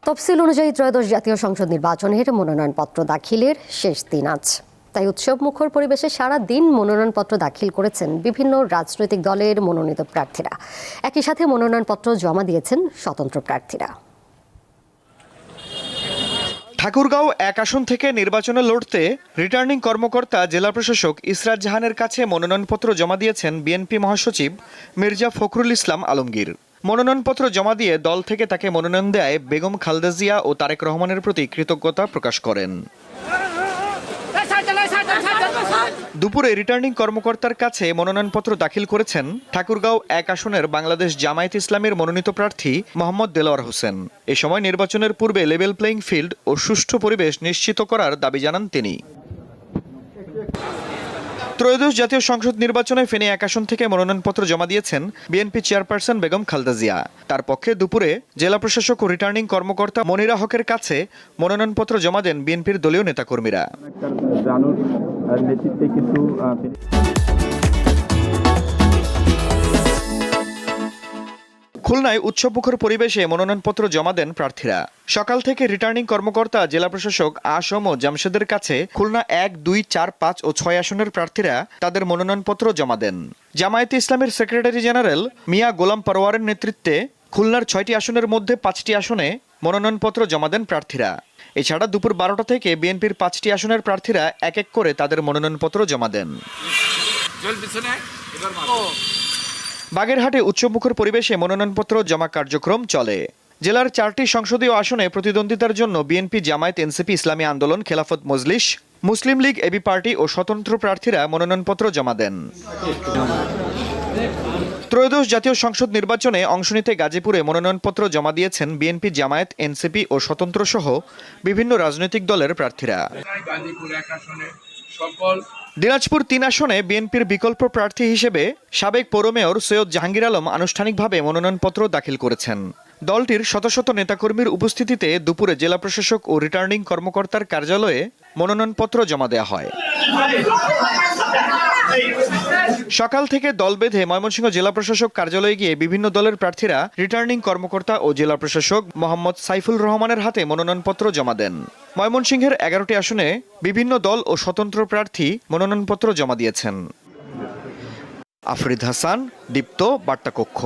তফসিল অনুযায়ী ত্রয়োদশ জাতীয় সংসদ নির্বাচনের মনোনয়নপত্র দাখিলের শেষ দিন আজ। তাই উৎসব মুখর পরিবেশে সারা দিন মনোনয়নপত্র দাখিল করেছেন বিভিন্ন রাজনৈতিক দলের মনোনীত প্রার্থীরা। একই সাথে মনোনয়নপত্র জমা দিয়েছেন স্বতন্ত্র প্রার্থীরা। ঠাকুরগাঁও 1 আসন থেকে নির্বাচনে লড়তে রিটার্নিং কর্মকর্তা জেলা প্রশাসক ইসরাত জাহানের কাছে মনোনয়নপত্র জমা দিয়েছেন বিএনপি মহাসচিব মির্জা ফখরুল ইসলাম আলমগীর। মনোনয়নপত্র জমা দিয়ে দল থেকে তাকে মনোনয়ন দেয় বেগম খালেদা জিয়া ও তারেক রহমানের প্রতি কৃতজ্ঞতা প্রকাশ করেন। দুপুরে রিটার্নিং কর্মকর্তার কাছে মনোনয়নপত্র দাখিল করেছেন ঠাকুরগাঁও 1 আসনের বাংলাদেশ জামায়াত ইসলামের মনোনীত প্রার্থী মোহাম্মদ দেলোয়ার হোসেন। এ সময় নির্বাচনের পূর্বে লেভেল প্লেইং ফিল্ড ও সুষ্ঠু পরিবেশ নিশ্চিত করার দাবি জানান তিনি। ত্রয়োদশ জাতীয় সংসদ নির্বাচনে ফেনী 1 আসন থেকে মনোনয়নপত্র জমা দিয়েছেন বিএনপি চেয়ারপারসন বেগম খালেদা জিয়া। তার পক্ষে দুপুরে জেলা প্রশাসক ও রিটার্নিং কর্মকর্তা মনিরা হকের কাছে মনোনয়নপত্র জমা দেন বিএনপির দলীয় নেতাকর্মীরা। খুলনায় উৎসবমুখর পরিবেশে মনোনয়নপত্র জমা দেন প্রার্থীরা। সকাল থেকে রিটার্নিং কর্মকর্তা জেলা প্রশাসক আসম ও জামশেদের কাছে খুলনা 1, 2, 4, 5 ও 6 আসনের প্রার্থীরা তাদের মনোনয়নপত্র জমা দেন। জামায়াতে ইসলামের সেক্রেটারি জেনারেল মিয়া গোলাম পারওয়ারের নেতৃত্বে খুলনার 6টি আসনের মধ্যে 5টি আসনে মনোনয়নপত্র জমা দেন প্রার্থীরা। এছাড়া দুপুর 12টা থেকে বিএনপির 5টি আসনের প্রার্থীরা এক এক করে তাদের মনোনয়নপত্র জমা দেন। বাগেরহাটে উৎসবমুখর পরিবেশে মনোনয়নপত্র জমা কার্যক্রম চলে। জেলার 4টি সংসদীয় আসনে প্রতিদ্বন্দ্বিতার জন্য বিএনপি, জামায়াত, এনসিপি, ইসলামী আন্দোলন, খেলাফত মজলিস, মুসলিম লীগ, এবি পার্টি ও স্বতন্ত্র প্রার্থীরা মনোনয়নপত্র জমা দেন। ত্রয়োদশ জাতীয় সংসদ নির্বাচনে অংশ নিতে গাজীপুরে মনোনয়নপত্র জমা দিয়েছেন বিএনপি, জামায়াত, এনসিপি ও স্বতন্ত্র সহ বিভিন্ন রাজনৈতিক দলের প্রার্থীরা। দিনাজপুর 3 আসনে বিএনপির বিকল্প প্রার্থী হিসেবে সাবেক পৌর মেয়র সৈয়দ জাহাঙ্গীর আলম আনুষ্ঠানিকভাবে মনোনয়নপত্র দাখিল করেছেন। দলটির শত শত নেতাকর্মীর উপস্থিতিতে দুপুরে জেলা প্রশাসক ও রিটার্নিং কর্মকর্তার কার্যালয়ে মনোনয়নপত্র জমা দেওয়া হয়। সকাল থেকে দল বেঁধে ময়মনসিংহ জেলা প্রশাসক কার্যালয়ে গিয়ে বিভিন্ন দলের প্রার্থীরা রিটার্নিং কর্মকর্তা ও জেলা প্রশাসক মোহাম্মদ সাইফুল রহমানের হাতে মনোনয়নপত্র জমা দেন। ময়মনসিংহের 11টি আসনে বিভিন্ন দল ও স্বতন্ত্র প্রার্থী মনোনয়নপত্র জমা দিয়েছেন। আফরিদ হাসান, দীপ্ত, বার্তা কক্ষ।